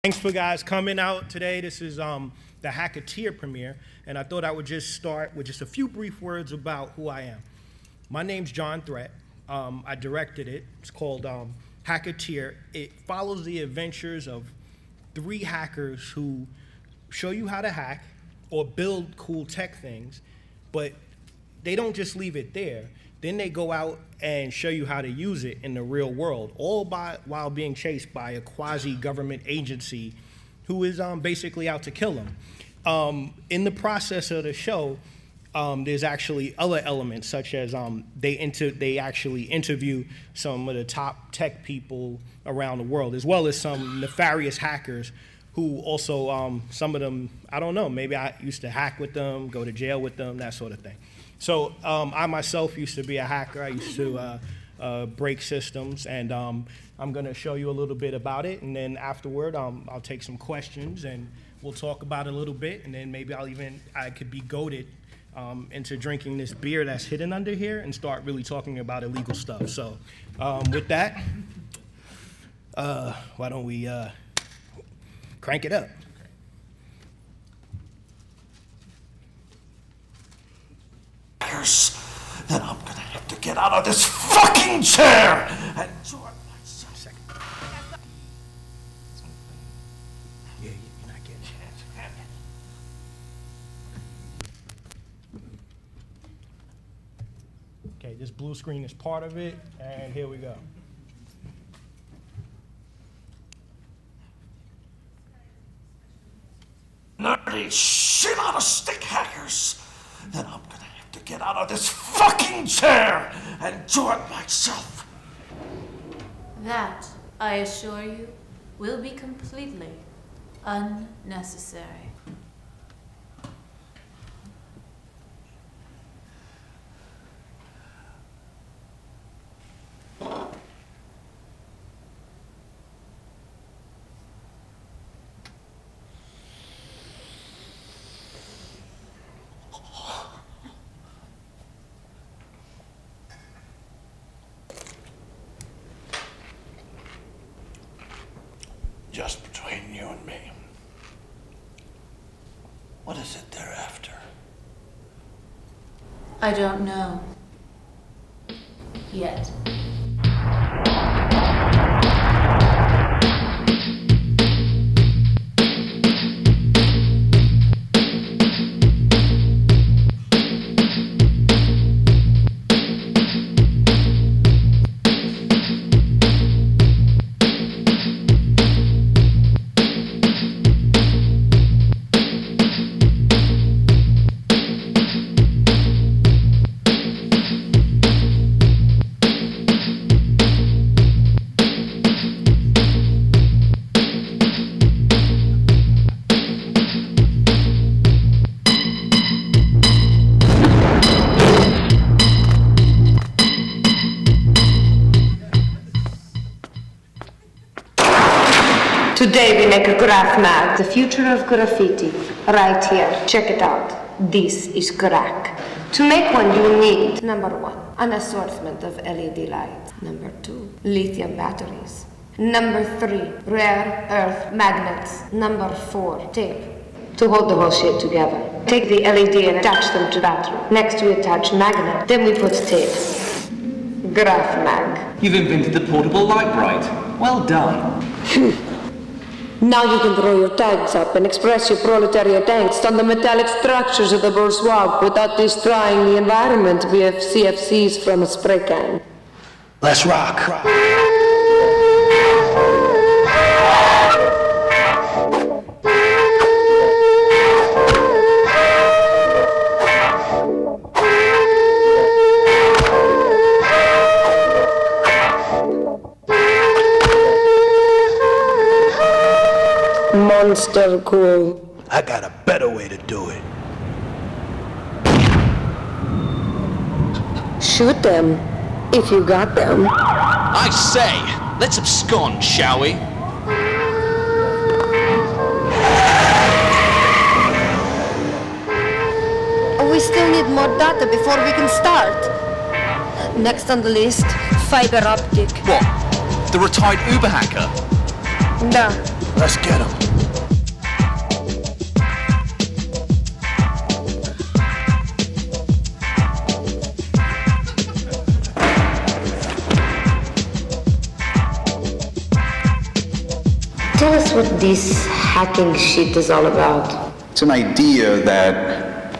Thanks for guys coming out today. This is the Hackateer premiere, and I thought I would just start with just a few brief words about who I am. My name's John Threat. I directed it. It's called Hackateer. It follows the adventures of 3 hackers who show you how to hack or build cool tech things, but they don't just leave it there. Then they go out and show you how to use it in the real world, all while being chased by a quasi-government agency who is basically out to kill them. In the process of the show, there's actually other elements, such as they actually interview some of the top tech people around the world, as well as some nefarious hackers who also, some of them, I don't know, maybe I used to hack with them, go to jail with them, that sort of thing. So I myself used to be a hacker. I used to break systems, and I'm going to show you a little bit about it, and then afterward I'll take some questions and we'll talk about it a little bit, and then maybe I could be goaded into drinking this beer that's hidden under here and start really talking about illegal stuff. So with that, why don't we crank it up? Then I'm gonna have to get out of this fucking chair and join myself. Second. Yeah, you're not getting it. Okay, this blue screen is part of it, and here we go. Nerdy shit out of stick hackers. Then I'm gonna have to get out of this fucking chair and enjoy myself. That, I assure you, will be completely unnecessary. Just between you and me, what is it they're after? I don't know. Yet. Today we make a graph mag, the future of graffiti, right here. Check it out. This is crack. To make one you need, number 1, an assortment of LED lights. Number 2, lithium batteries. Number 3, rare earth magnets. Number 4, tape. To hold the whole shit together. Take the LED and attach them to battery. Next we attach magnet, then we put tape. Graph mag. You've invented the portable light bright. Well done. Now you can throw your tags up and express your proletariat angst on the metallic structures of the bourgeois without destroying the environment via CFCs from a spray can. Let's rock. Monster cool. I got a better way to do it. Shoot them, if you got them. I say, let's abscond, shall we? We still need more data before we can start. Next on the list, fiber optic. What? The retired Uber hacker? Да. Let's get him. Tell us what this hacking shit is all about. It's an idea that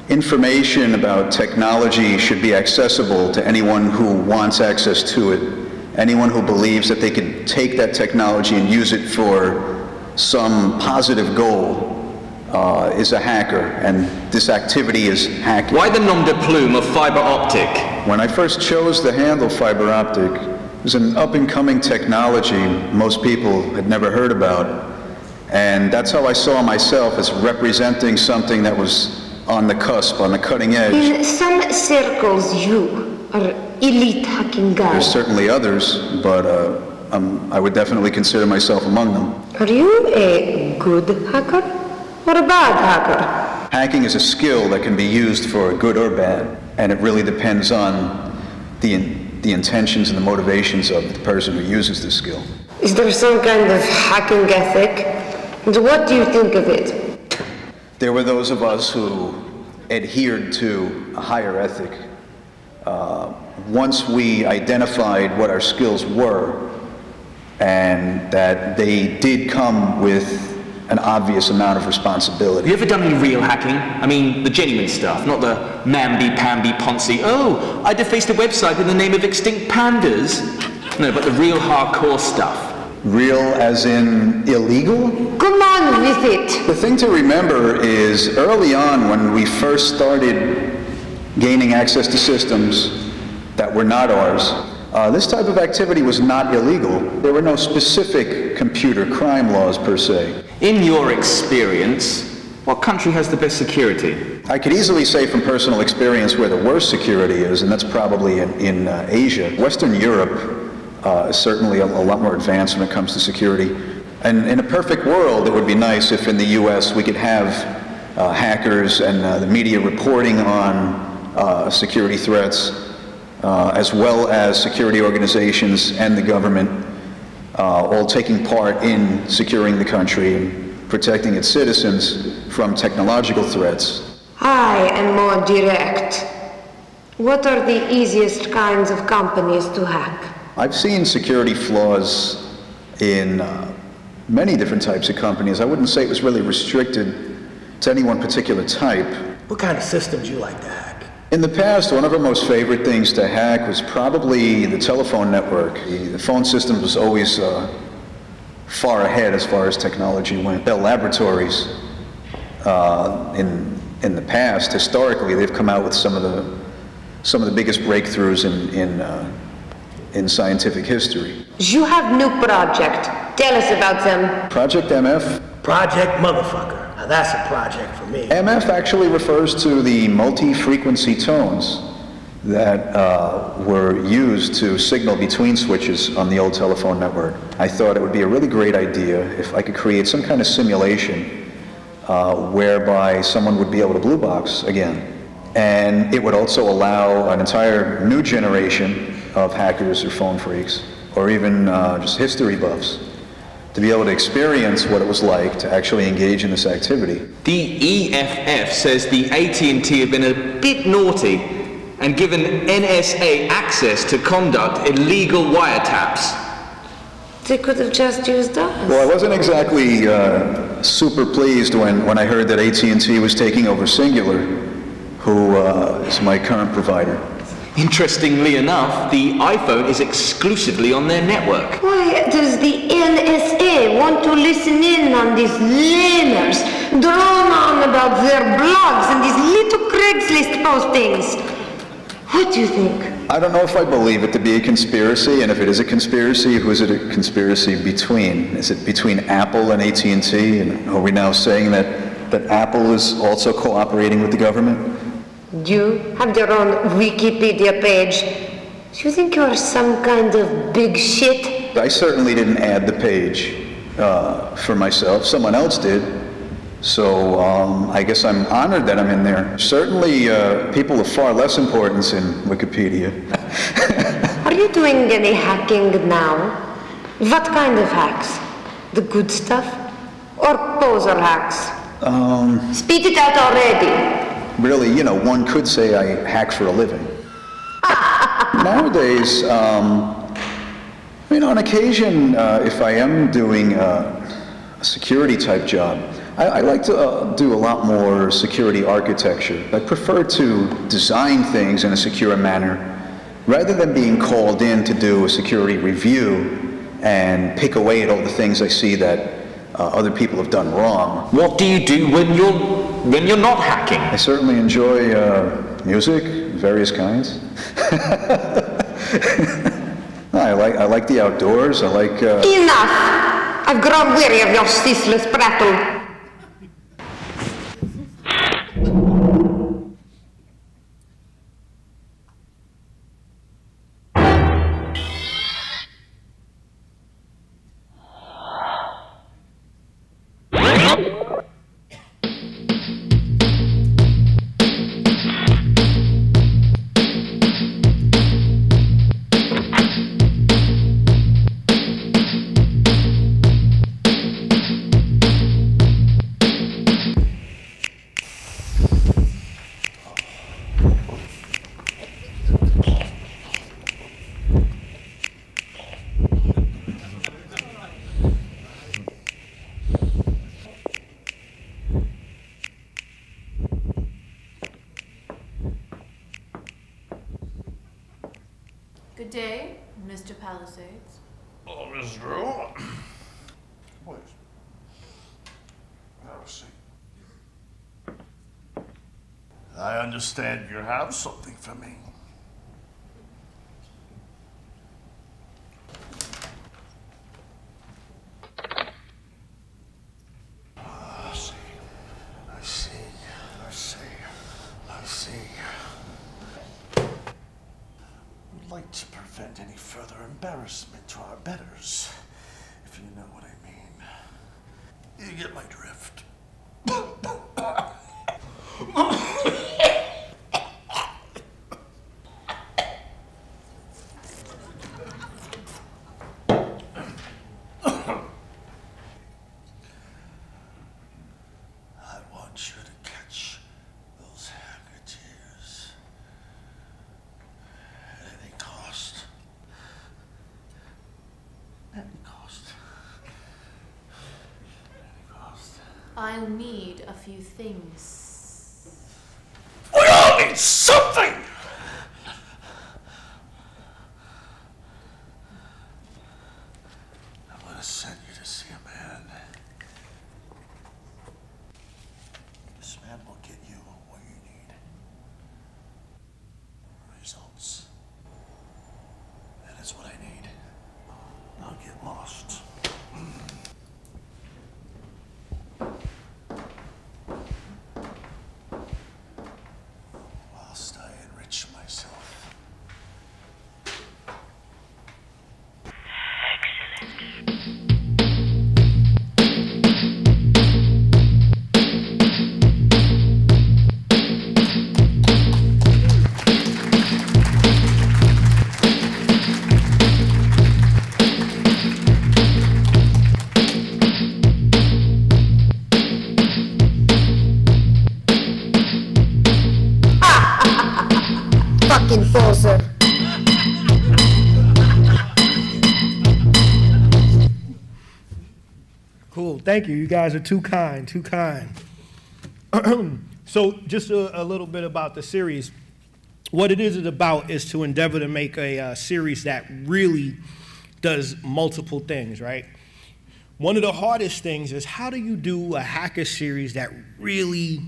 information about technology should be accessible to anyone who wants access to it. Anyone who believes that they could take that technology and use it for some positive goal is a hacker, and this activity is hacking. Why the nom de plume of fiber optic? When I first chose to handle fiber optic, it was an up-and-coming technology most people had never heard about. And that's how I saw myself, as representing something that was on the cusp, on the cutting edge. In some circles, you are elite hacking guy. There's certainly others, but I would definitely consider myself among them. Are you a good hacker or a bad hacker? Hacking is a skill that can be used for good or bad, and it really depends on the intentions and the motivations of the person who uses the skill. Is there some kind of hacking ethic? And what do you think of it? There were those of us who adhered to a higher ethic. Once we identified what our skills were, and that they did come with an obvious amount of responsibility. Have you ever done any real hacking? I mean, the genuine stuff, not the mamby-pamby-poncy, oh, I defaced a website in the name of extinct pandas. No, but the real hardcore stuff. Real as in illegal? Come on with it. The thing to remember is early on, when we first started gaining access to systems that were not ours, this type of activity was not illegal. There were no specific computer crime laws per se. In your experience, what country has the best security? I could easily say from personal experience where the worst security is, and that's probably in Asia. Western Europe is certainly a lot more advanced when it comes to security. And in a perfect world, it would be nice if in the US we could have hackers and the media reporting on security threats, as well as security organizations and the government all taking part in securing the country and protecting its citizens from technological threats. I am more direct. What are the easiest kinds of companies to hack? I've seen security flaws in many different types of companies. I wouldn't say it was really restricted to any one particular type. What kind of systems you like to hack? In the past, one of our most favorite things to hack was probably the telephone network. The phone system was always far ahead as far as technology went. Bell Laboratories, in the past, historically, they've come out with some of the biggest breakthroughs in scientific history. You have new project. Tell us about them. Project MF? Project motherfucker. Now that's a project for me. MF actually refers to the multi-frequency tones that were used to signal between switches on the old telephone network. I thought it would be a really great idea if I could create some kind of simulation whereby someone would be able to blue box again. And it would also allow an entire new generation of hackers or phone freaks, or even just history buffs, to be able to experience what it was like to actually engage in this activity. The EFF says the AT&T have been a bit naughty and given NSA access to conduct illegal wiretaps. They could have just used us. Well, I wasn't exactly super pleased when I heard that AT&T was taking over Singular, who is my current provider. Interestingly enough, the iPhone is exclusively on their network. Why does the NSA want to listen in on these lamers, drone on about their blogs and these little Craigslist postings? What do you think? I don't know if I believe it to be a conspiracy, and if it is a conspiracy, who is it a conspiracy between? Is it between Apple and AT&T? And are we now saying that Apple is also cooperating with the government? You have your own Wikipedia page. Do you think you're some kind of big shit? I certainly didn't add the page for myself. Someone else did. So I guess I'm honored that I'm in there. Certainly people of far less importance in Wikipedia. Are you doing any hacking now? What kind of hacks? The good stuff? Or poser hacks? Spit it out already. Really, you know, one could say I hack for a living. Nowadays, on occasion, if I am doing a security type job, I like to do a lot more security architecture. I prefer to design things in a secure manner rather than being called in to do a security review and pick away at all the things I see that other people have done wrong. What do you do when you're not hacking? I certainly enjoy music, various kinds. I like the outdoors. I like. Enough! I've grown weary of your ceaseless prattle. Good day, Mr. Palisades. Oh, Miss Drew. Please. Have a seat. I understand you have something for me. We'd like to prevent any further embarrassment to our betters, if you know what I mean. You get my drift. I want you to catch those Hackateers at any cost. At any cost. At any cost. I'll need a few things. We all need something! I'm gonna send you to see a man. This man will get you what you need. Results. That is what I need. I'll get lost. Whilst I enrich myself. Fucking poser. Cool. Thank you. You guys are too kind. Too kind. So just a little bit about the series. What it is about is to endeavor to make a series that really does multiple things, right? One of the hardest things is how do you do a hacker series that really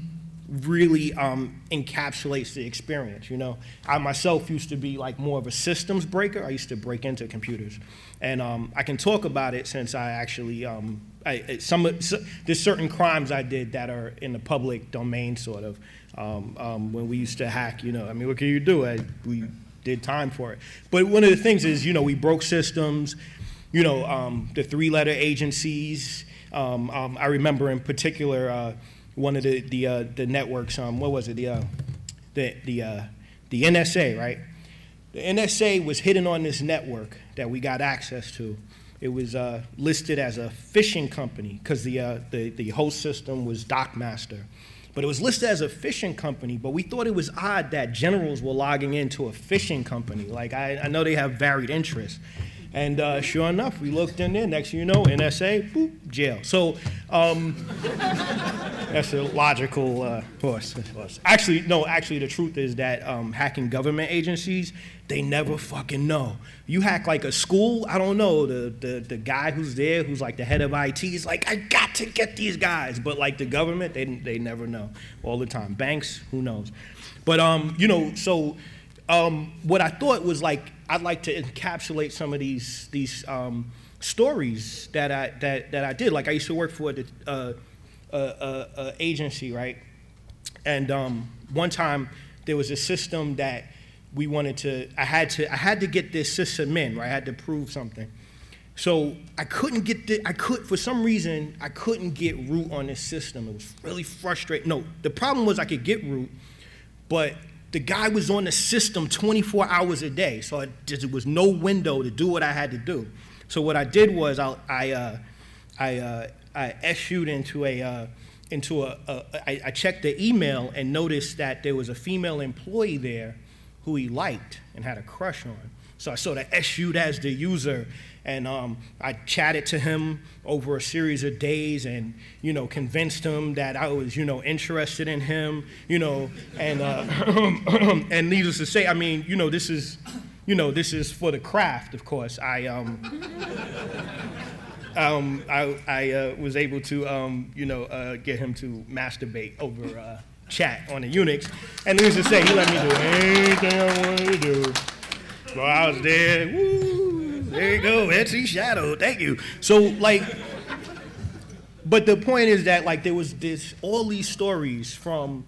encapsulates the experience, you know? I myself used to be like more of a systems breaker. I used to break into computers. And I can talk about it since I actually, there's certain crimes I did that are in the public domain, sort of, when we used to hack, you know. I mean, what can you do? We did time for it. But one of the things is, you know, we broke systems, you know, the 3-letter agencies. I remember in particular, one of the networks, what was it, the NSA, right? The NSA was hidden on this network that we got access to, it was listed as a fishing company because the host system was Dockmaster. But it was listed as a fishing company, but we thought it was odd that generals were logging into a fishing company. Like, I know they have varied interests. And sure enough, we looked in there, next thing you know, NSA, boop, jail. So that's a logical course. Actually, the truth is that hacking government agencies, they never fucking know. You hack like a school, I don't know, the guy who's there, who's like the head of IT, is like, I got to get these guys. But like the government, they never know all the time. Banks, who knows? But, you know, so what I thought was like, I'd like to encapsulate some of these stories that I did. Like I used to work for the agency, right? And one time there was a system that we wanted to. I had to get this system in, right? I had to prove something. So I couldn't get for some reason I couldn't get root on this system. It was really frustrating. No, the problem was I could get root, but the guy was on the system 24 hours a day, so there was no window to do what I had to do. So what I did was I issued I checked the email and noticed that there was a female employee there who he liked and had a crush on. So I sort of issued as the user, and I chatted to him over a series of days, and convinced him that I was interested in him, and and needless to say, I mean this is for the craft, of course. I was able to get him to masturbate over chat on the Unix, and needless to say, he let me do anything I wanted to do. So I was there, woo, there you go, Etsy Shadow, thank you. So like, but the point is that like there was all these stories from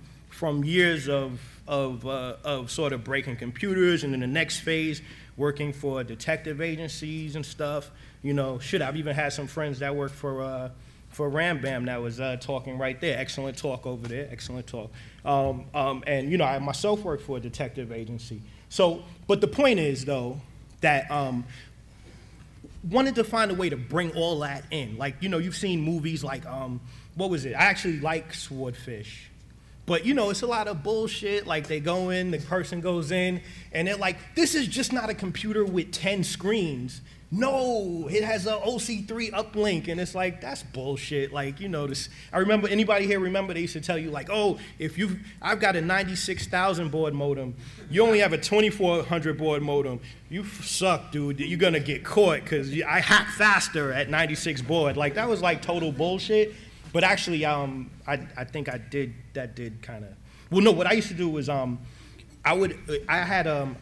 years of sort of breaking computers, and in the next phase, working for detective agencies and stuff. I've even had some friends that work for Ram Bam that was talking right there. Excellent talk over there, excellent talk. And I myself work for a detective agency. So, but the point is though, that wanted to find a way to bring all that in. Like, you've seen movies like, what was it? I actually like Swordfish. But it's a lot of bullshit. Like they go in, the person goes in, and they're like, this is just not a computer with 10 screens. No, it has an OC3 uplink, and it's like, that's bullshit. Like, this. I remember, anybody here remember they used to tell you like, oh, I've got a 96,000 baud modem, you only have a 2400 baud modem, you suck, dude, you're gonna get caught, because I hack faster at 96 baud. Like, that was like total bullshit. But actually, I think that did kind of, well, no, what I used to do was, I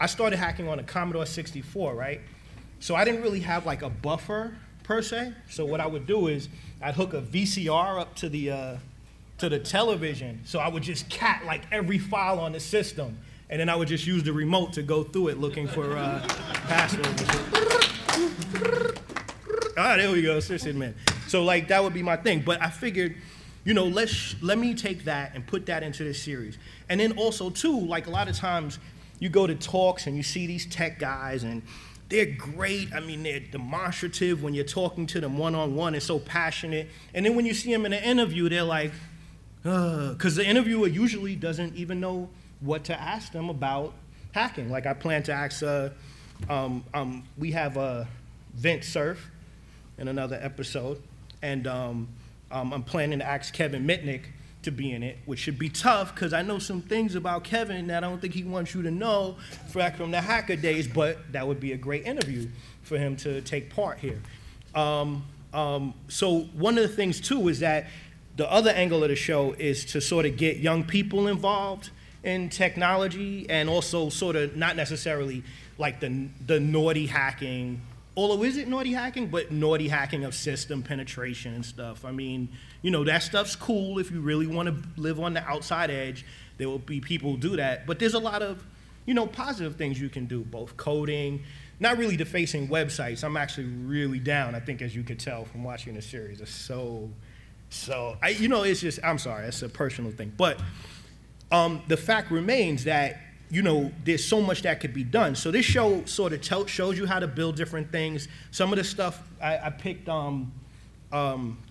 started hacking on a Commodore 64, right? So I didn't really have like a buffer per se. So what I would do is I'd hook a VCR up to the television. So I would just cat like every file on the system, and then I would just use the remote to go through it looking for passwords. Ah, there we go, seriously, man. So like that would be my thing. But I figured, let me take that and put that into this series. And then also too, like a lot of times you go to talks and you see these tech guys, and they're great. I mean, they're demonstrative when you're talking to them one-on-one and so passionate. And then when you see them in an interview, they're like, because the interviewer usually doesn't even know what to ask them about hacking. Like I plan to ask, we have Vint Cerf in another episode, and I'm planning to ask Kevin Mitnick to be in it, which should be tough because I know some things about Kevin that I don't think he wants you to know back from the hacker days, but that would be a great interview for him to take part here. So one of the things too is that the other angle of the show is to sort of get young people involved in technology, and also sort of not necessarily like the naughty hacking, although is it naughty hacking, but naughty hacking of system penetration and stuff. I mean, that stuff's cool if you really want to live on the outside edge. There will be people who do that, but there's a lot of, positive things you can do, both coding, not really defacing websites. I'm actually really down, I think, as you could tell from watching the series. It's it's just, I'm sorry, it's a personal thing. But the fact remains that you know, there's so much that could be done. So this show sort of shows you how to build different things. Some of the stuff I picked the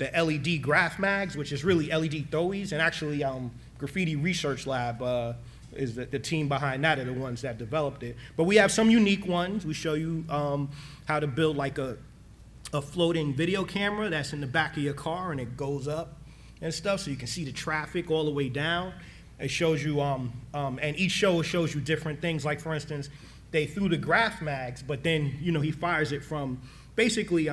LED graph mags, which is really LED throwies, and actually Graffiti Research Lab is the team behind that are the ones that developed it. But we have some unique ones. We show you how to build like a floating video camera that's in the back of your car and it goes up and stuff, so you can see the traffic all the way down. It shows you, and each show shows you different things. Like for instance, they threw the graph mags, but then, you know, he fires it from basically, you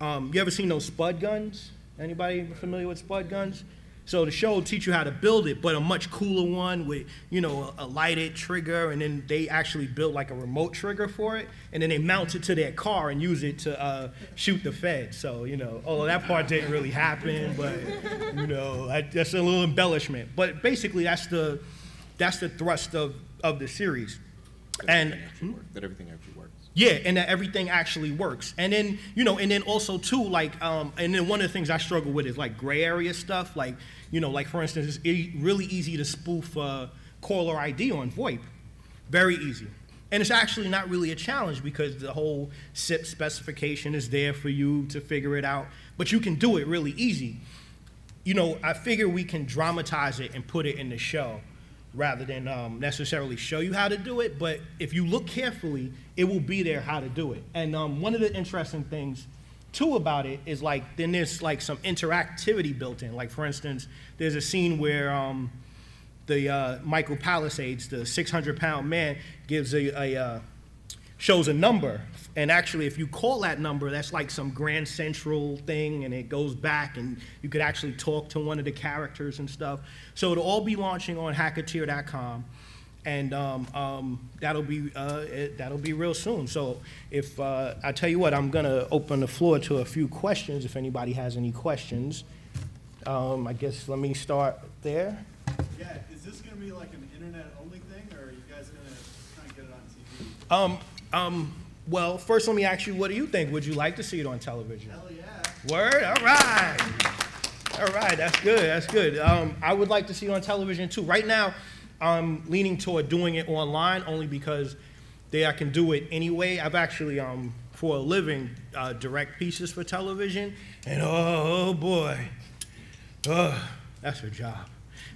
ever seen those spud guns? Anybody familiar with spud guns? So the show will teach you how to build it, but a much cooler one with, you know, a lighted trigger, and then they actually built like a remote trigger for it, and then they mount it to their car and use it to shoot the feds. So, you know, although that part didn't really happen, but, you know, that's a little embellishment. But basically, that's the thrust of the series. And that everything actually works. Yeah, and that everything actually works. And then, you know, and then also too, like, and then one of the things I struggle with is like gray area stuff. Like, you know, like for instance, it's really easy to spoof caller ID on VoIP. Very easy. And it's actually not really a challenge because the whole SIP specification is there for you to figure it out. But you can do it really easy. You know, I figure we can dramatize it and put it in the show rather than necessarily show you how to do it. But if you look carefully, it will be there how to do it. And one of the interesting things too about it is like, then there's like some interactivity built in. Like for instance, there's a scene where Michael Palisades, the 600-pound man, gives shows a number. And actually, if you call that number, that's like some Grand Central thing, and it goes back, and you could actually talk to one of the characters and stuff. So it'll all be launching on Hackateer.com, and that'll be real soon. So if I tell you what, I'm gonna open the floor to a few questions. If anybody has any questions, I guess let me start there. Yeah, is this gonna be like an internet-only thing, or are you guys gonna try and get it on TV? Well, first let me ask you, what do you think? Would you like to see it on television? Hell yeah. Word? All right. All right, that's good, that's good. I would like to see it on television too. Right now, I'm leaning toward doing it online only because I can do it anyway. I've actually, for a living, direct pieces for television, and oh boy, that's a job.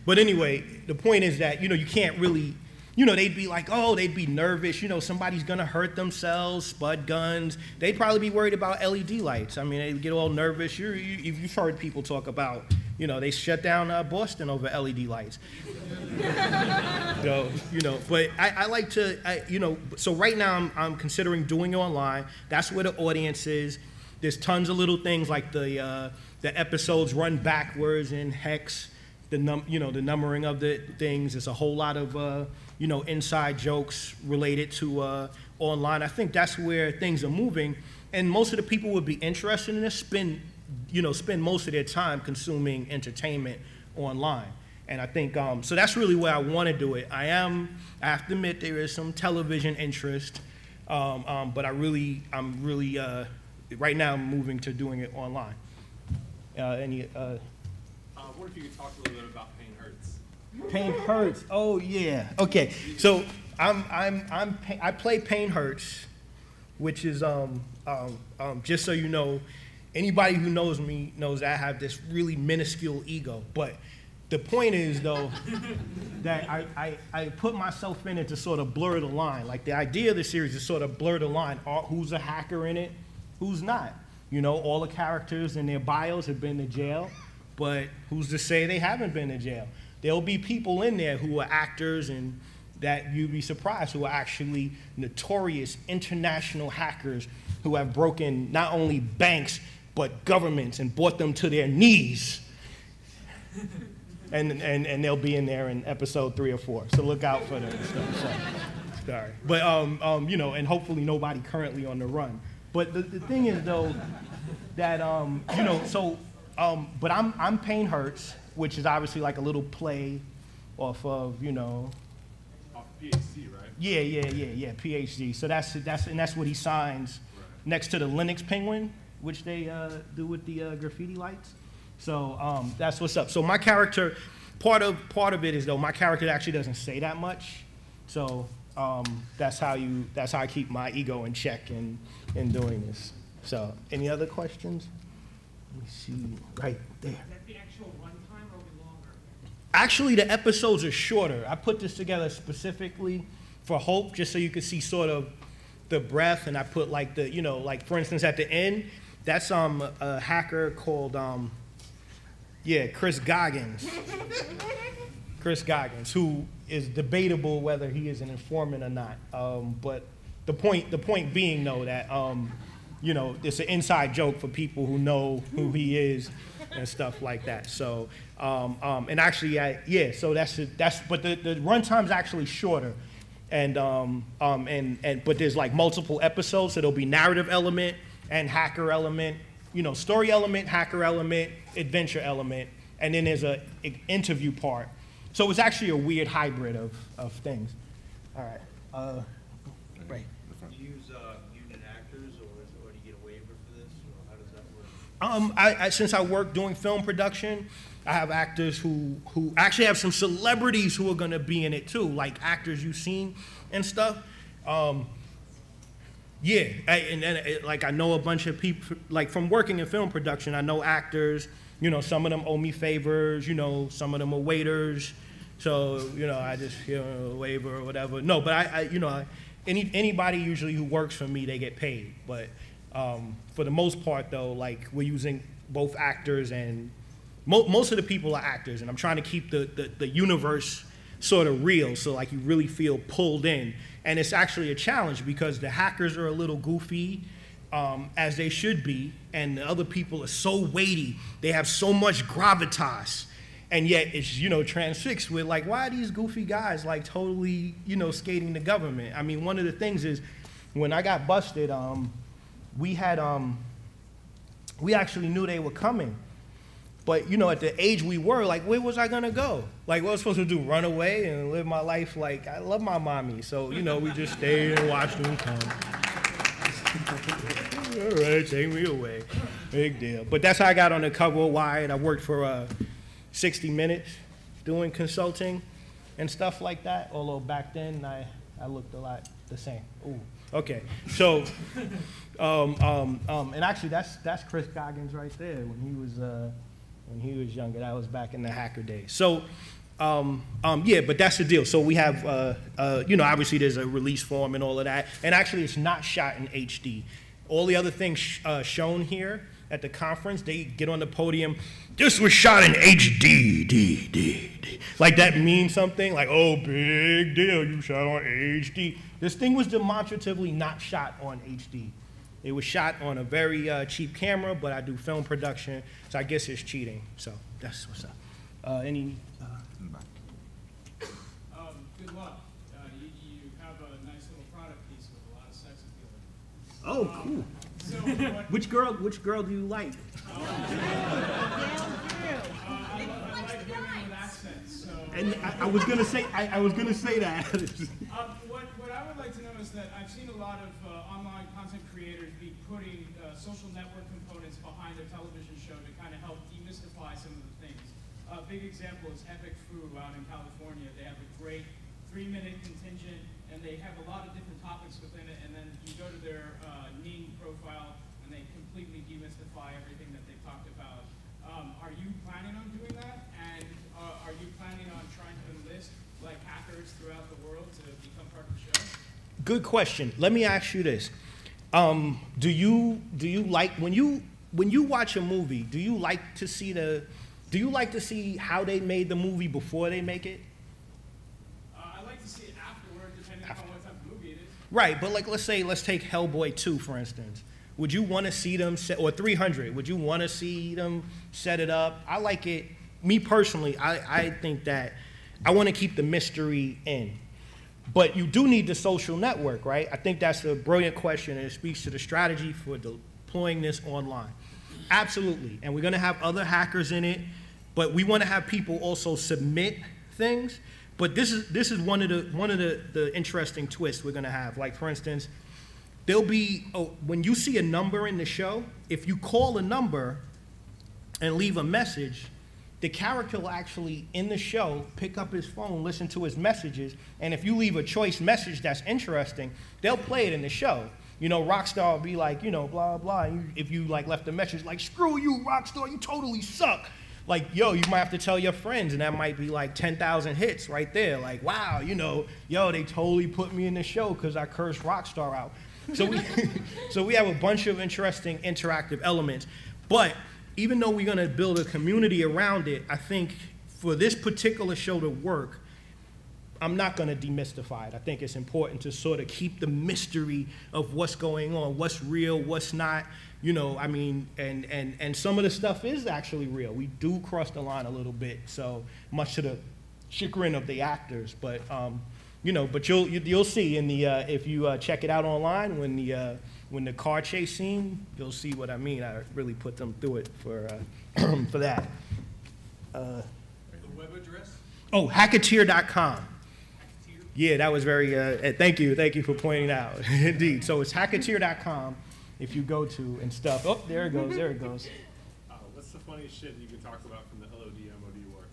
But anyway, the point is that, you know, you can't really, you know, they'd be like, oh, they'd be nervous, you know, somebody's gonna hurt themselves, spud guns. They'd probably be worried about LED lights. I mean, they'd get all nervous. You've heard people talk about, you know, they shut down Boston over LED lights. So, you know, but I like to, you know, so right now I'm considering doing it online. That's where the audience is. There's tons of little things like the episodes run backwards in hex, the numbering of the things. There's a whole lot of, you know, inside jokes related to online. I think that's where things are moving, and most of the people would be interested in this spend most of their time consuming entertainment online. And I think, so that's really where I want to do it. I have to admit there is some television interest, but I'm really, right now I'm moving to doing it online. What if you could talk a little bit about Pain Hurts? Pain Hurts. Oh yeah. Okay. So I play Pain Hurts, which is just so you know, anybody who knows me knows I have this really minuscule ego. But the point is though that I put myself in it to sort of blur the line. Like the idea of the series is sort of blur the line. Who's a hacker in it? Who's not? You know, all the characters in their bios have been to jail, but who's to say they haven't been to jail? There'll be people in there who are actors and that you'd be surprised who are actually notorious international hackers who have broken not only banks, but governments and brought them to their knees. And they'll be in there in episode 3 or 4. So look out for them. So, sorry. But, you know, and hopefully nobody currently on the run. But the thing is though, that, you know, so, but I'm Pain Hurts, which is obviously like a little play off of, you know. Off PhD, right? Yeah, PhD. So that's what he signs next to the Linux Penguin, which they do with the graffiti lights. So that's what's up. So my character, part of it is though, my character actually doesn't say that much. So that's how I keep my ego in check in doing this. So any other questions? Let me see, right there. Is that the actual runtime or will it be longer? Actually, the episodes are shorter. I put this together specifically for Hope, just so you can see sort of the breadth, and I put like the, you know, like for instance at the end, that's a hacker called, Chris Goggins. Chris Goggins, who is debatable whether he is an informant or not. But the point being though that, you know, it's an inside joke for people who know who he is and stuff like that. So, and actually, so but the runtime's actually shorter. And but there's like multiple episodes, so there'll be narrative element and hacker element, you know, story element, hacker element, adventure element, and then there's a interview part. So it's actually a weird hybrid of things. All right. Right. Do you use union actors, or do you get a waiver for this, or how does that work? Since I work doing film production, I have actors who actually have some celebrities who are going to be in it too, like actors you've seen and stuff. Like I know a bunch of people, like from working in film production, I know actors, you know, some of them owe me favors, you know, some of them are waiters. So, you know, I just, you know, a waiver or whatever. No, but you know, anybody usually who works for me, they get paid. But for the most part though, like we're using both actors and most of the people are actors, and I'm trying to keep the universe sort of real, so like you really feel pulled in. And it's actually a challenge because the hackers are a little goofy, as they should be, and the other people are so weighty. They have so much gravitas, and yet it's, you know, transfixed with like, why are these goofy guys like totally, you know, skating the government? I mean, one of the things is when I got busted, we actually knew they were coming. But, you know, at the age we were, like, where was I going to go? Like, what was I supposed to do, run away and live my life? Like, I love my mommy. So, you know, we just stayed and watched them come. All right, take me away. Big deal. But that's how I got on the cover of Wired. I worked for 60 Minutes doing consulting and stuff like that. Although back then, I looked a lot the same. Ooh, okay. So, and actually, that's Chris Goggins right there when he was younger. That was back in the hacker days. So, but that's the deal. So we have, you know, obviously there's a release form and all of that. And actually, it's not shot in HD. All the other things shown here at the conference, they get on the podium. This was shot in HD. Like that means something. Like, oh, big deal, you shot on HD. This thing was demonstratively not shot on HD. It was shot on a very cheap camera, but I do film production, so I guess it's cheating. So that's what's up. Any? Good luck. You have a nice little product piece with a lot of sex appeal. Oh, cool. So which girl do you like? I like women with accents. So. And I was gonna say that. What I would like to know is that I've seen a lot of online content creators be putting social network components behind their television show to kind of help demystify some of the things. A big example is Epic Foo out in California. They have a great 3-minute contingent, and they have a lot of different topics within it, and then you go to their Ning profile, and they completely demystify everything that they've talked about. Are you planning on doing that? And are you planning on trying to enlist like hackers throughout the world to become part of the show? Good question. Let me ask you this. Do you like, when you watch a movie, do you like to see how they made the movie before they make it? I like to see it afterward, depending on what type of movie it is. Right, but like let's take Hellboy 2, for instance. Would you want to see them or 300? Would you want to see them set it up? I like it. Me personally, I think that I want to keep the mystery in. But you do need the social network, right? I think that's a brilliant question, and it speaks to the strategy for deploying this online. Absolutely, and we're going to have other hackers in it, but we want to have people also submit things. But this is one of the interesting twists we're going to have. Like for instance, there'll be when you see a number in the show, if you call a number and leave a message, the character will actually, in the show, pick up his phone, listen to his messages, and if you leave a choice message that's interesting, they'll play it in the show. You know, Rockstar will be like, you know, blah, blah, and if you like left a message like, screw you, Rockstar, you totally suck. Like, yo, you might have to tell your friends, and that might be like 10,000 hits right there. Like, wow, you know, yo, they totally put me in the show because I cursed Rockstar out. So we have a bunch of interesting interactive elements. But even though we're gonna build a community around it, I think for this particular show to work, I'm not gonna demystify it. I think it's important to sort of keep the mystery of what's going on, what's real, what's not. You know, I mean, and some of the stuff is actually real. We do cross the line a little bit, so much to the chagrin of the actors. But you know, but you'll see in the if you check it out online when the car chase scene, you'll see what I mean. I really put them through it for for that. The web address? Oh, Hackateer.com. Yeah, that was very. Thank you for pointing out. Indeed. So it's Hackateer.com. If you go to and stuff. Oh, there it goes. There it goes. What's the funniest shit you can talk about from the LOD MOD war?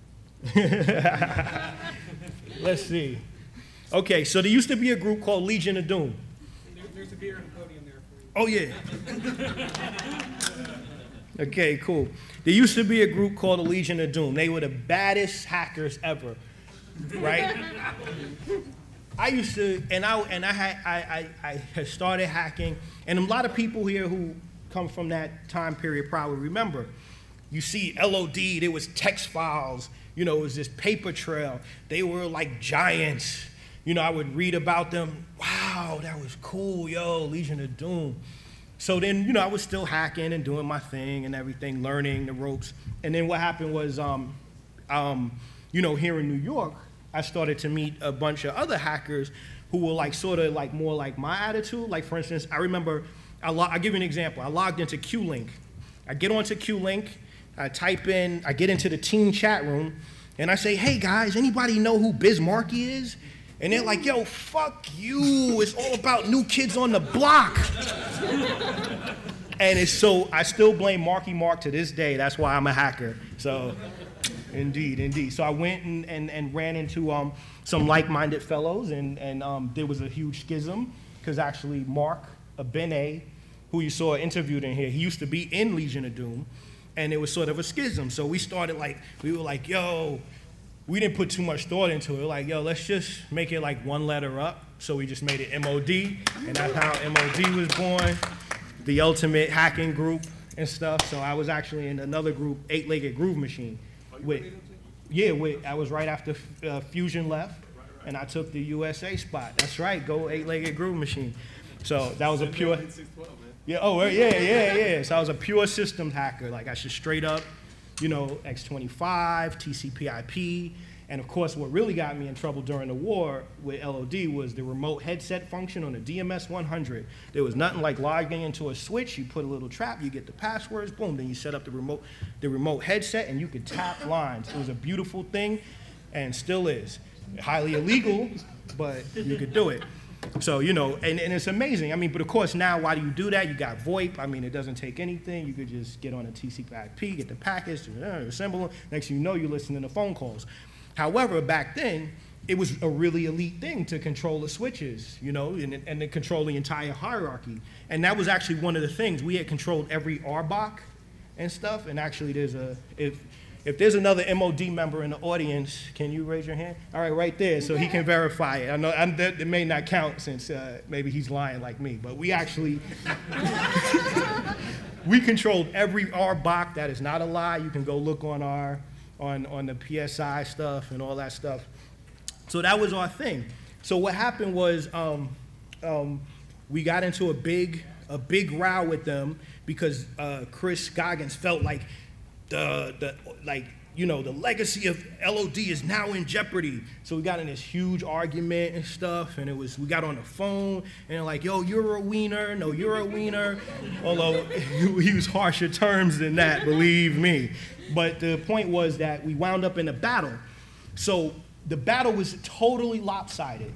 Let's see. Okay, so there used to be a group called Legion of Doom. There's a beer and podium there for you. Oh, yeah. Okay, cool. There used to be a group called the Legion of Doom. They were the baddest hackers ever, right? I used to, I had started hacking, and a lot of people here who come from that time period probably remember. You see LOD, there was text files, you know, it was this paper trail. They were like giants. You know, I would read about them. Wow, that was cool, yo, Legion of Doom. So then, you know, I was still hacking and doing my thing and everything, learning the ropes. And then what happened was, you know, here in New York, I started to meet a bunch of other hackers who were like sort of like more like my attitude. Like for instance, I remember, I'll give you an example. I logged into Q-Link. I get onto Q-Link, I type in, I get into the teen chat room, and I say, hey guys, anybody know who Biz Markie is? And they're like, yo, fuck you, it's all about New Kids on the Block. And it's so, I still blame Marky Mark to this day. That's why I'm a hacker. So. Indeed, indeed. So I went and ran into some like-minded fellows, and there was a huge schism, because actually Mark Abene, who you saw interviewed in here, he used to be in Legion of Doom, and it was sort of a schism. So we started like, we were like, yo, we didn't put too much thought into it. Like, yo, let's just make it like one letter up. So we just made it MOD, and that's how MOD was born, the ultimate hacking group and stuff. So I was actually in another group, 8-Legged Groove Machine. I was right after Fusion left, and I took the USA spot. That's right, go 8-Legged Groove Machine. So that was a pure, yeah, oh yeah. So I was a pure systems hacker. Like I should straight up, you know, X25, TCP/IP, and of course what really got me in trouble during the war with LOD was the remote headset function on the DMS 100. There was nothing like logging into a switch. You put a little trap, you get the passwords, boom, then you set up the remote headset, and you could tap lines. It was a beautiful thing, and still is. Highly illegal, but you could do it. So, you know, and it's amazing. I mean, but of course now, why do you do that? You got VoIP. I mean, it doesn't take anything. You could just get on a TCP/IP, get the package, assemble them. Next thing you know, you're listening to phone calls. However, back then, it was a really elite thing to control the switches, you know, and to control the entire hierarchy. And that was actually one of the things. We had controlled every RBOC and stuff, and actually there's a, if there's another MOD member in the audience, can you raise your hand? All right, right there, so he can verify it. I know it may not count since maybe he's lying like me, but we actually, we controlled every RBOC. That is not a lie. You can go look on our, on the PSI stuff and all that stuff. So that was our thing. So what happened was we got into a big row with them because Chris Goggins felt like the legacy of LOD is now in jeopardy. So we got in this huge argument and stuff, and we got on the phone, and they're like, yo, you're a wiener, no, you're a wiener. Although he used harsher terms than that, believe me. But the point was that we wound up in a battle. So the battle was totally lopsided.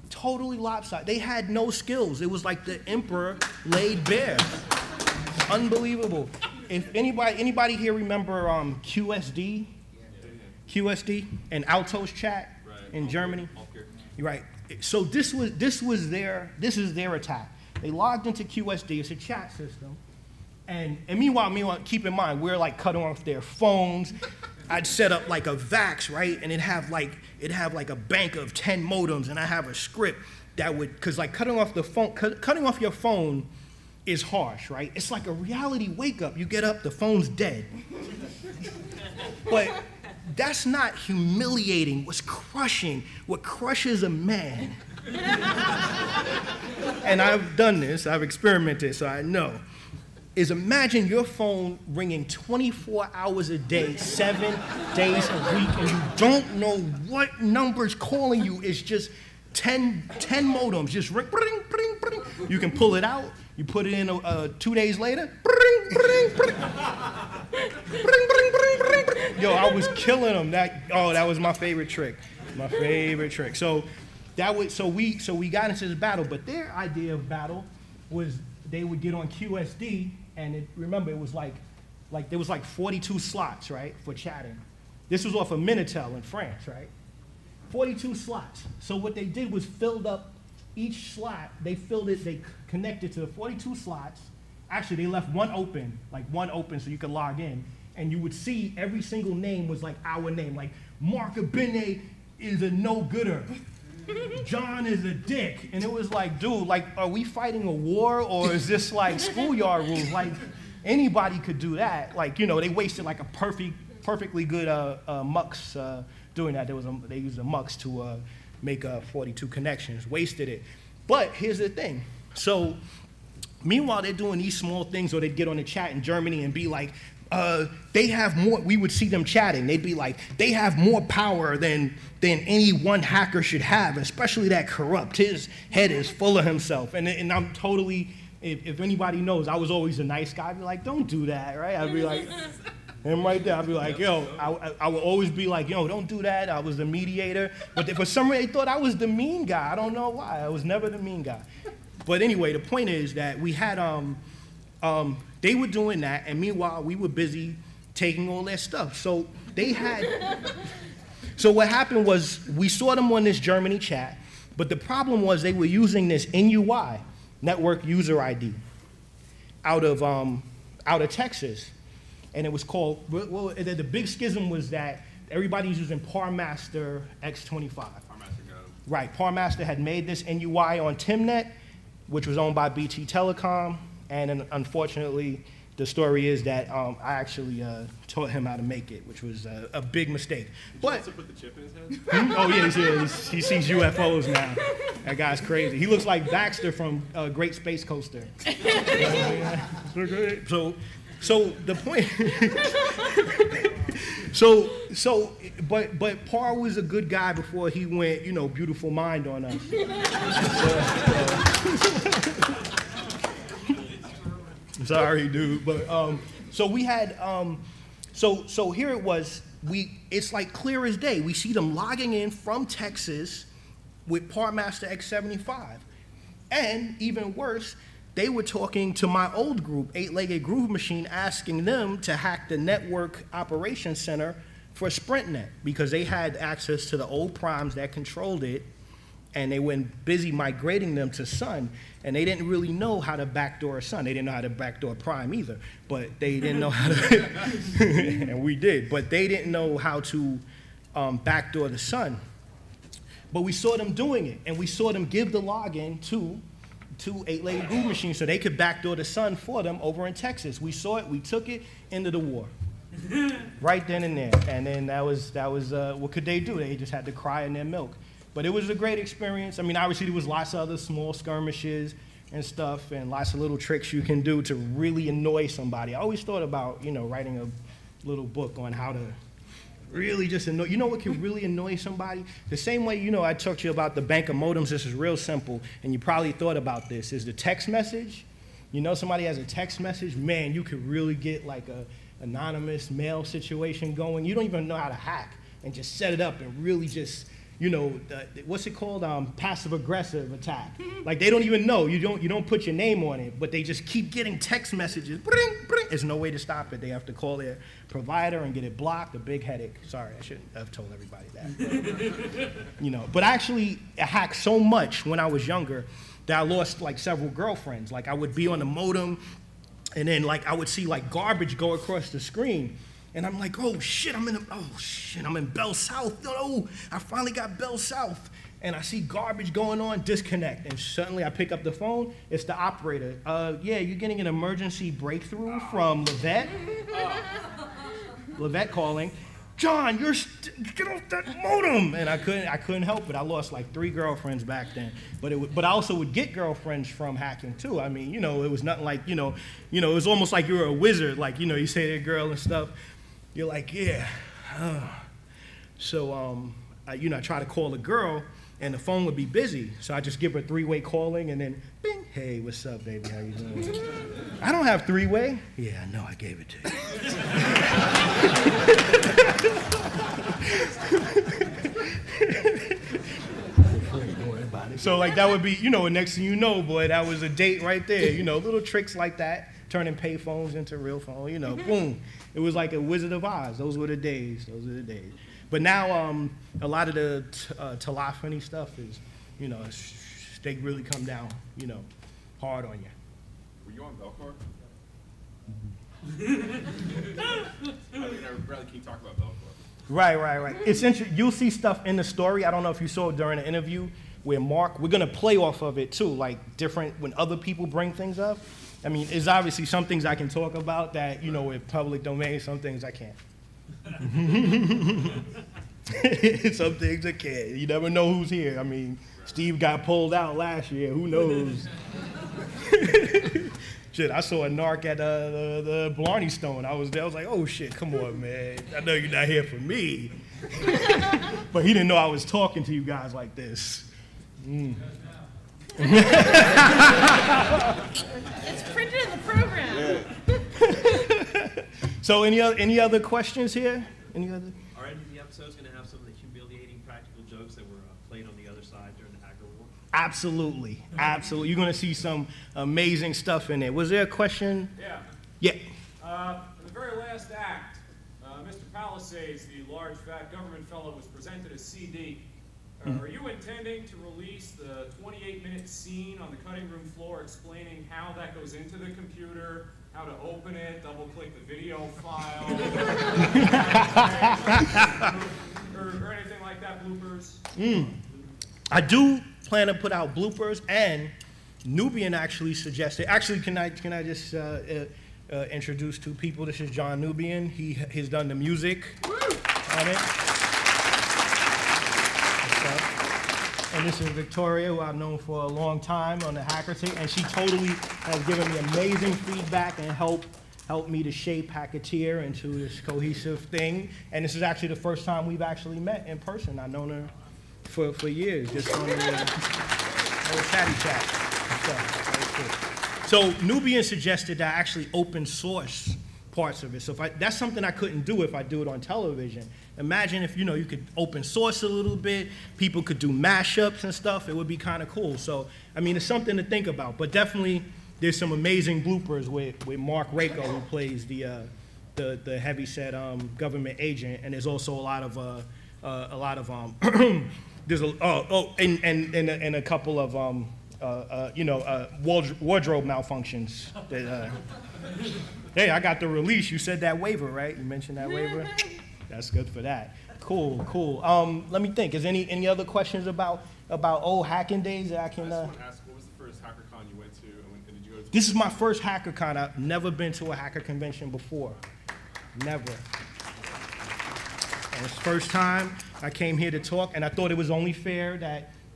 Totally lopsided. They had no skills. It was like the emperor laid bare. Unbelievable. If anybody here remember QSD? QSD and Altos chat in Germany. Right. So this is their attack. They logged into QSD. It's a chat system. And meanwhile, keep in mind, we're like cutting off their phones. I'd set up like a VAX, right? And it'd have like a bank of 10 modems, and I have a script that would, because like cutting off your phone is harsh, right? It's like a reality wake up. You get up, the phone's dead. But that's not humiliating. What's crushing, what crushes a man, and I've done this, I've experimented, so I know, is imagine your phone ringing 24 hours a day, 7 days a week, and you don't know what number's calling you. It's just 10 modems, just ring, bring, bring, bring. You can pull it out, you put it in 2 days later, bring, bring, bring. Bring, bring, bring, bring, bring. Yo, I was killing them. That was my favorite trick. My favorite trick. So we got into this battle, but their idea of battle was they would get on QSD, and remember it was like there was like 42 slots, right, for chatting. This was off of Minitel in France, right? 42 slots. So what they did was filled up each slot. They filled it. They connected to the 42 slots. Actually, they left one open so you could log in, and you would see every single name was like our name. Like Mark Abene is a no-gooder. John is a dick. And it was like, dude, like, are we fighting a war, or is this like schoolyard rules? Like, anybody could do that. Like, you know, they wasted like a perfectly good mux doing that. They used a mux to make 42 connections. Wasted it. But here's the thing. So meanwhile, they're doing these small things, or they'd get on the chat in Germany and be like, they have more, we would see them chatting. They'd be like, they have more power than any one hacker should have, especially that corrupt. His head is full of himself. And I'm totally, if anybody knows, I was always a nice guy. I'd be like, don't do that, right? I'd be like, him right there, I'd be like, yo, I would always be like, yo, don't do that. I was the mediator. But for some reason, they thought I was the mean guy. I don't know why. I was never the mean guy. But anyway, the point is that we had, they were doing that, and meanwhile, we were busy taking all their stuff. So so what happened was, we saw them on this Germany chat, but the problem was they were using this NUI, Network User ID, out of Texas. And it was called, well, the big schism was that everybody's using ParMaster X25. Right, ParMaster had made this NUI on Timnet, which was owned by BT Telecom, and unfortunately, the story is that I actually taught him how to make it, which was a big mistake. But also put the chip in his head? Oh yeah, he sees UFOs now. That guy's crazy. He looks like Baxter from Great Space Coaster. So the point. But Par was a good guy before he went, you know, beautiful mind on us. Sorry, dude. But so we had so here it was. It's like clear as day. We see them logging in from Texas with ParMaster X75, and even worse, they were talking to my old group, 8-Legged Groove Machine, asking them to hack the network operations center for SprintNet, because they had access to the old primes that controlled it, and they were busy migrating them to Sun, and they didn't really know how to backdoor Sun. They didn't know how to backdoor Prime either, but they didn't know how to, and we did, but they didn't know how to backdoor the Sun. But we saw them doing it, and we saw them give the login to 8-Legged Groove Machine so they could backdoor the Sun for them over in Texas. We saw it, we took it, end of the war. Right then and there. And then that was what could they do? They just had to cry in their milk. But it was a great experience. I mean, obviously there was lots of other small skirmishes and stuff, and lots of little tricks you can do to really annoy somebody. I always thought about, you know, writing a little book on how to really just annoy. You know what can really annoy somebody? The same way, you know, I talked to you about the bank of modems. This is real simple, and you probably thought about this, is the text message. You know, somebody has a text message, man, you could really get like a anonymous mail situation going. You don't even know how to hack, and just set it up and really just you know, what's it called? Passive-aggressive attack. Like they don't even know. You don't put your name on it, but they just keep getting text messages. Bring, bring. There's no way to stop it. They have to call their provider and get it blocked. A big headache. Sorry, I shouldn't have told everybody that. You know, but actually, I hacked so much when I was younger that I lost like several girlfriends. Like I would be on the modem, and then like I would see like garbage go across the screen. And I'm like, oh shit, I'm in Bell South. No, I finally got Bell South. And I see garbage going on, disconnect. And suddenly I pick up the phone, it's the operator. Yeah, you're getting an emergency breakthrough from Levette. Levette calling, John, get off that modem. And I couldn't help it. I lost like 3 girlfriends back then. But I also would get girlfriends from hacking too. I mean, you know, it was nothing like, you know, it was almost like you were a wizard. Like, you know, you say to a girl and stuff. You're like, yeah. So, I try to call a girl, and the phone would be busy. So I just give her 3-way calling, and then, bing, hey, what's up, baby? How you doing? I don't have 3-way. Yeah, I know, I gave it to you. So, like, that would be, you know, next thing you know, boy, that was a date right there. You know, little tricks like that, turning pay phones into real phones, you know, boom. It was like a Wizard of Oz. Those were the days. Those were the days. But now a lot of the telephony stuff is, you know, they really come down, you know, hard on you. Were you on Belcourt? I mean, I really can't talk about Belcourt. Right. It's interesting. You'll see stuff in the story. I don't know if you saw it during the interview where Mark, we're going to play off of it too, like different, when other people bring things up. I mean, there's obviously some things I can talk about that, you know, with public domain, some things I can't. Some things I can't. You never know who's here. I mean, Steve got pulled out last year. Who knows? Shit, I saw a narc at the Blarney Stone. I was there. I was like, oh, shit, come on, man. I know you're not here for me. But he didn't know I was talking to you guys like this. It's printed in the program. Yeah. So any other questions here? Any other? Are any of the episodes going to have some of the humiliating practical jokes that were played on the other side during the hacker war? Absolutely. You're going to see some amazing stuff in there. Was there a question? Yeah. Yeah. In the very last act, Mr. Palisades, the large fat government fellow, was presented a CD. Are you intending to release the 28-minute scene on the cutting room floor explaining how that goes into the computer, how to open it, double-click the video file, or anything like that, bloopers? I do plan to put out bloopers, and Nubian actually suggested, actually, can I just introduce 2 people? This is John Nubian. He's done the music on it. And this is Victoria, who I've known for a long time on the Hackateer, and she totally has given me amazing feedback and helped me to shape Hackateer into this cohesive thing. And this is actually the first time we've actually met in person. I've known her for years, just on the chatty chat and stuff. So Nubian suggested that I actually open source parts of it. So that's something I couldn't do if I do it on television. Imagine if, you know, you could open source a little bit, people could do mashups and stuff, it would be kind of cool. So, I mean, it's something to think about, but definitely there's some amazing bloopers with Mark Rako, who plays the heavyset government agent, and there's also a lot of there's a couple of wardrobe malfunctions that, hey, I got the release. You said that waiver, right? You mentioned that waiver? That's good for that. Cool. Let me think. Is any other questions about old hacking days that I can? I just want to ask, what was the first HackerCon you went to, and did you go to? This is my first HackerCon. I've never been to a hacker convention before. Never. And it's the first time I came here to talk, and I thought it was only fair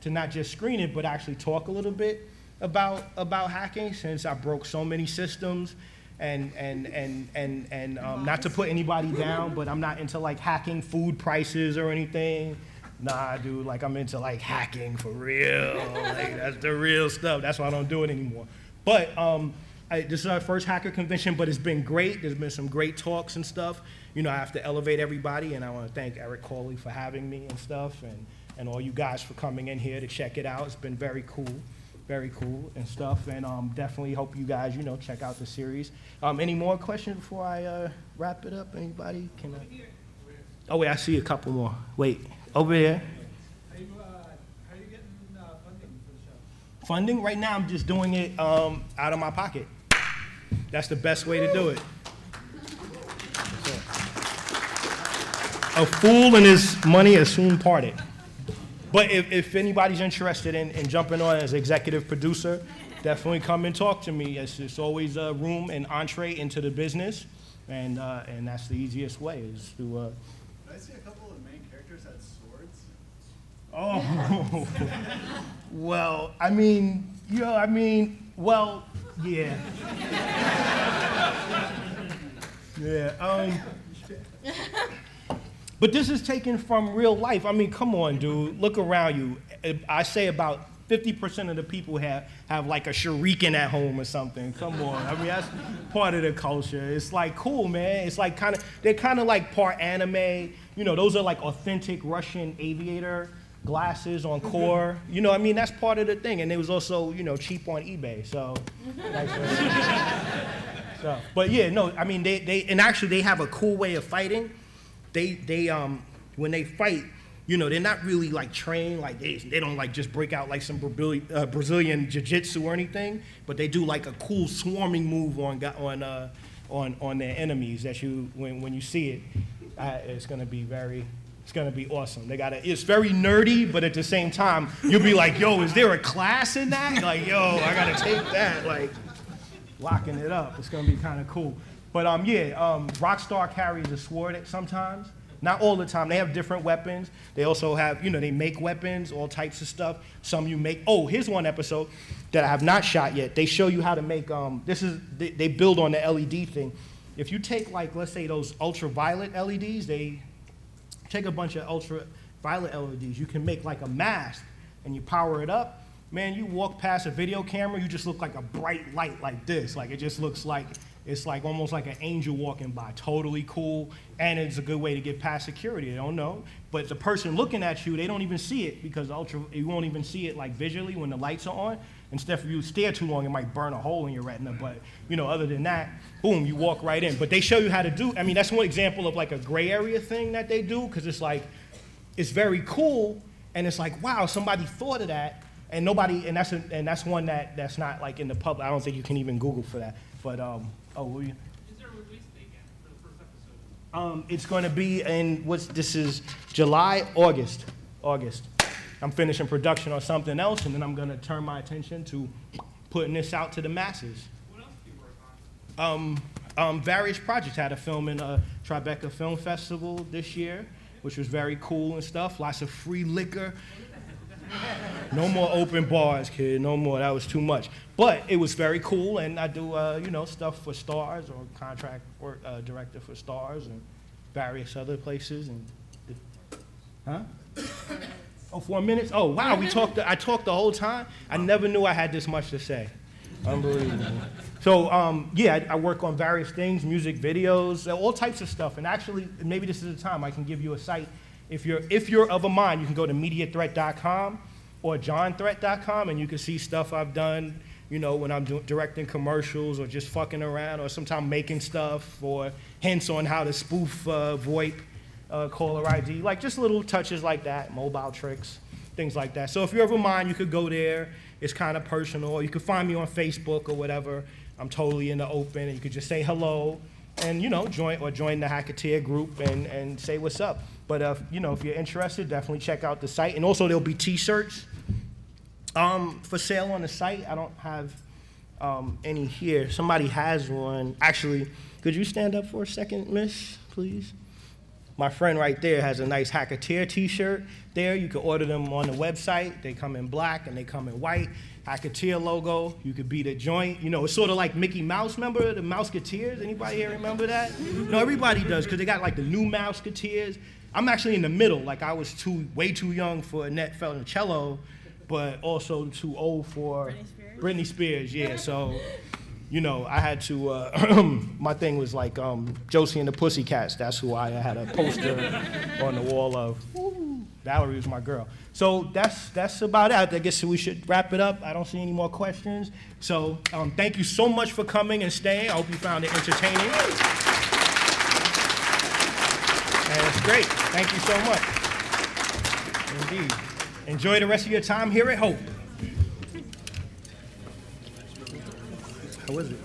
to not just screen it, but actually talk a little bit about hacking, since I broke so many systems. And not to put anybody down, but I'm not into like hacking food prices or anything. Nah, dude, like I'm into like hacking for real. Like that's the real stuff. That's why I don't do it anymore. But This is our first hacker convention, but it's been great. There's been some great talks and stuff. You know, I have to elevate everybody, and I want to thank Eric Cawley for having me and stuff, and all you guys for coming in here to check it out. It's been very cool and stuff, and definitely hope you guys, you know, check out the series. Any more questions before I wrap it up? Anybody? Can I? Oh, wait, I see a couple more. Wait, over there. How are you getting funding for the show? Funding? Right now, I'm just doing it out of my pocket. That's the best way to do it. So, a fool and his money is soon parted. But if anybody's interested in jumping on as executive producer, definitely come and talk to me. It's always a room and entree into the business, and that's the easiest way is to. Did I see a couple of the main characters had swords? Oh, well, I mean, well, yeah. Yeah. But this is taken from real life. I mean, come on, dude. Look around you. I say about 50% of the people have like a shuriken at home or something. Come on. I mean, that's part of the culture. It's like cool, man. It's like they're kind of like part anime. You know, those are like authentic Russian aviator glasses on core. You know, I mean, that's part of the thing. And it was also, you know, cheap on eBay. So, but yeah, no, I mean, and actually they have a cool way of fighting. They when they fight, you know, they're not really like trained, like they don't like just break out like some Brazilian jiu-jitsu or anything, but they do like a cool swarming move on their enemies that when you see it, it's gonna be awesome. It's very nerdy, but at the same time, you'll be like, yo, is there a class in that? Like, yo, I gotta take that, like locking it up. It's gonna be kind of cool. But Rockstar carries a sword sometimes. Not all the time. They have different weapons. They also have, you know, they make weapons, all types of stuff. Some you make. Oh, here's one episode that I have not shot yet. They show you how to make, they build on the LED thing. If you take, like, let's say those ultraviolet LEDs, they take a bunch of ultraviolet LEDs. You can make like a mask and you power it up. Man, you walk past a video camera, you just look like a bright light like this. Like, it just looks like, it's like almost like an angel walking by. Totally cool, and it's a good way to get past security. They don't know, but the person looking at you, they don't even see it because you won't even see it like visually when the lights are on. Instead, if you stare too long, it might burn a hole in your retina. But you know, other than that, boom, you walk right in. But they show you how to do. I mean, that's one example of like a gray area thing that they do because it's like, it's very cool, and it's like, wow, somebody thought of that, and nobody, and that's one that's not like in the public. I don't think you can even Google for that, but Oh, will you? Is there a release date yet for the first episode? It's going to be in this is July, August. I'm finishing production on something else, and then I'm going to turn my attention to putting this out to the masses. What else do you work on? Various projects. I had a film in a Tribeca Film Festival this year, which was very cool and stuff. Lots of free liquor. No more open bars, kid. No more. That was too much. But it was very cool, and I do, you know, stuff for Stars or contract work director for Stars and various other places. And Oh, 4 minutes? Oh, wow. I talked the whole time. I never knew I had this much to say. Unbelievable. So, I work on various things, music videos, all types of stuff. And actually, maybe this is the time I can give you a site. If you're of a mind, you can go to mediathreat.com or johnthreat.com, and you can see stuff I've done, you know, when I'm directing commercials or just fucking around or sometimes making stuff or hints on how to spoof VoIP caller ID, like just little touches like that, mobile tricks, things like that. So if you're of a mind, you could go there. It's kind of personal. Or you could find me on Facebook or whatever. I'm totally in the open, and you could just say hello and, you know, join the Hackateer group and say what's up. But, you know, if you're interested, definitely check out the site. And also, there'll be T-shirts for sale on the site. I don't have any here. Somebody has one. Actually, could you stand up for a second, miss, please? My friend right there has a nice Hackateer T-shirt there. You can order them on the website. They come in black and they come in white. Hackateer logo. You could be the joint. You know, it's sort of like Mickey Mouse. Remember the Mouseketeers? Anybody here remember that? No, everybody does, because they got like the new Mouseketeers. I'm actually in the middle. Like, I was way too young for Annette Funicello, but also too old for Britney Spears. Yeah, so you know, I had to, my thing was like Josie and the Pussycats. That's who I had a poster on the wall of. Ooh, Valerie was my girl. So that's about it. I guess we should wrap it up. I don't see any more questions. So thank you so much for coming and staying. I hope you found it entertaining. And it's great. Thank you so much. Indeed. Enjoy the rest of your time here at Hope. How was it?